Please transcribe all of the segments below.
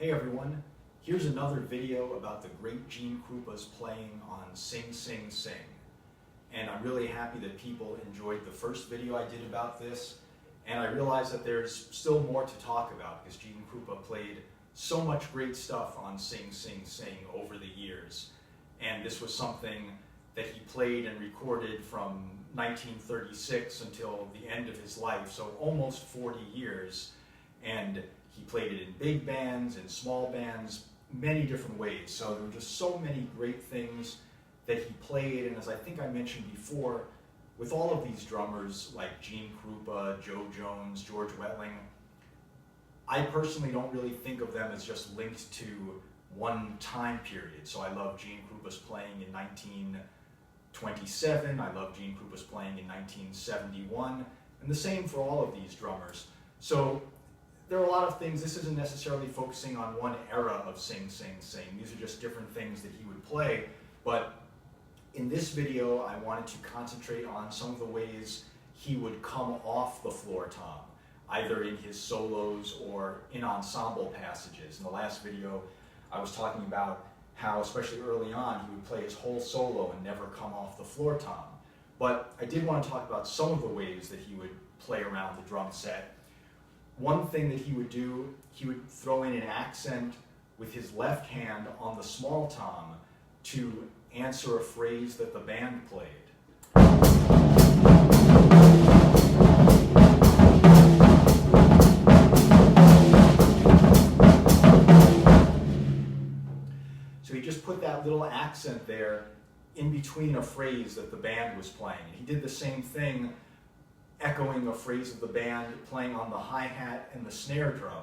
Hey everyone, here's another video about the great Gene Krupa's playing on Sing Sing Sing. And I'm really happy that people enjoyed the first video I did about this, and I realize that there's still more to talk about because Gene Krupa played so much great stuff on Sing Sing Sing over the years. And this was something that he played and recorded from 1936 until the end of his life, so almost 40 years. And he played it in big bands, in small bands, many different ways. So there were just so many great things that he played, and as I think I mentioned before, with all of these drummers like Gene Krupa, Joe Jones, George Wettling, I personally don't really think of them as just linked to one time period. So I love Gene Krupa's playing in 1927, I love Gene Krupa's playing in 1971, and the same for all of these drummers. So there are a lot of things. This isn't necessarily focusing on one era of Sing Sing Sing. These are just different things that he would play. But in this video, I wanted to concentrate on some of the ways he would come off the floor tom, either in his solos or in ensemble passages. In the last video, I was talking about how, especially early on, he would play his whole solo and never come off the floor tom. But I did want to talk about some of the ways that he would play around the drum set. One thing that he would do, he would throw in an accent with his left hand on the small tom to answer a phrase that the band played. So he just put that little accent there in between a phrase that the band was playing. He did the same thing, echoing a phrase of the band, playing on the hi-hat and the snare drum.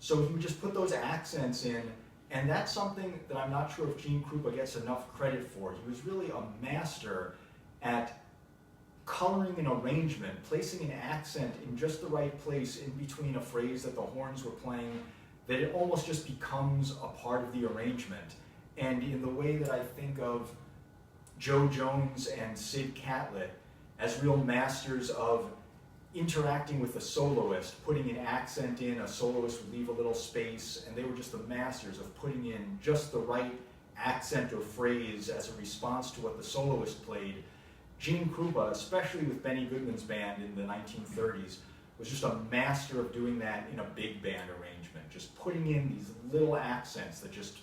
So he would just put those accents in, and that's something that I'm not sure if Gene Krupa gets enough credit for. He was really a master at coloring an arrangement, placing an accent in just the right place in between a phrase that the horns were playing, that it almost just becomes a part of the arrangement. And in the way that I think of Joe Jones and Sid Catlett as real masters of interacting with the soloist, putting an accent in, a soloist would leave a little space, and they were just the masters of putting in just the right accent or phrase as a response to what the soloist played. Gene Krupa, especially with Benny Goodman's band in the 1930s, was just a master of doing that in a big band arrangement, just putting in these little accents that just,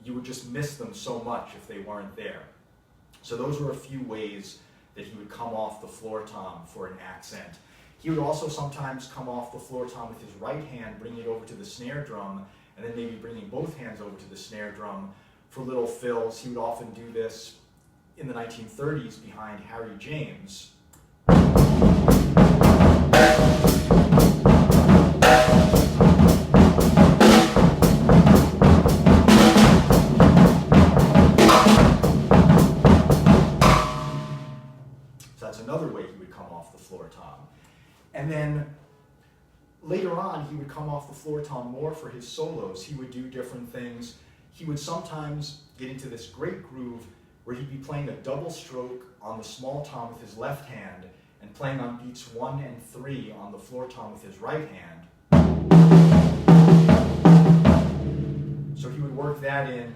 you would just miss them so much if they weren't there. So those were a few ways that he would come off the floor tom for an accent. He would also sometimes come off the floor tom with his right hand, bringing it over to the snare drum, and then maybe bringing both hands over to the snare drum for little fills. He would often do this in the 1930s behind Harry James. So that's another way he would come off the floor tom. And then later on, he would come off the floor tom more for his solos. He would do different things. He would sometimes get into this great groove where he'd be playing a double stroke on the small tom with his left hand and playing on beats 1 and 3 on the floor tom with his right hand. So he would work that in.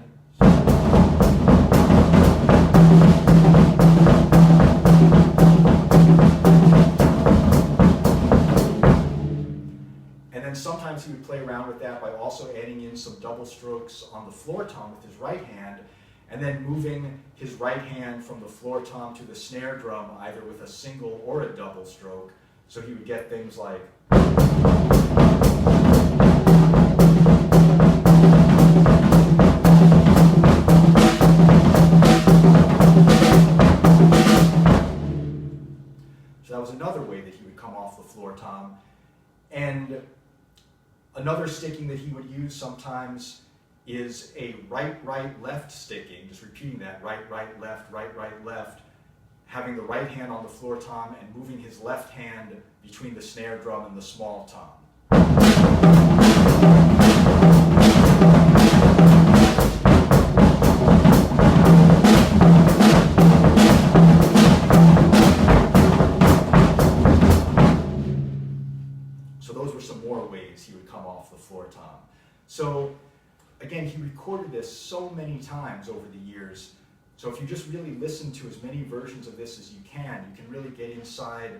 And then sometimes he would play around with that by also adding in some double strokes on the floor tom with his right hand, and then moving his right hand from the floor tom to the snare drum, either with a single or a double stroke. So he would get things like. So that was another way that he would come off the floor tom. And another sticking that he would use sometimes is a right-right-left sticking, just repeating that, right-right-left, right-right-left, having the right hand on the floor tom and moving his left hand between the snare drum and the small tom. again, he recorded this so many times over the years. So if you just really listen to as many versions of this as you can really get inside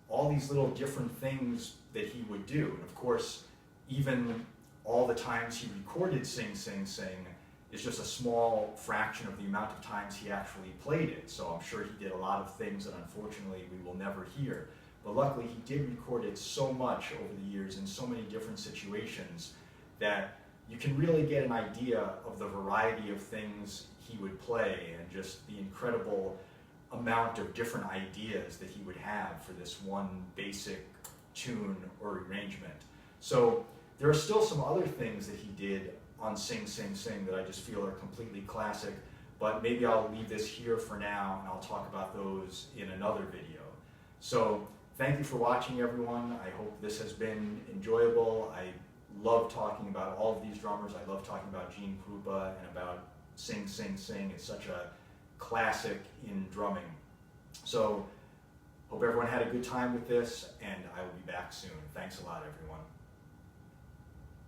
all these little different things that he would do. And of course, even all the times he recorded Sing, Sing, Sing is just a small fraction of the amount of times he actually played it. So I'm sure he did a lot of things that unfortunately we will never hear. But luckily he did record it so much over the years in so many different situations that you can really get an idea of the variety of things he would play and just the incredible amount of different ideas that he would have for this one basic tune or arrangement. So there are still some other things that he did on Sing, Sing, Sing that I just feel are completely classic, but maybe I'll leave this here for now and I'll talk about those in another video. So thank you for watching, everyone. I hope this has been enjoyable. I love talking about all of these drummers. I love talking about Gene Krupa and about Sing, Sing, Sing. It's such a classic in drumming. So hope everyone had a good time with this, and I will be back soon. Thanks a lot, everyone.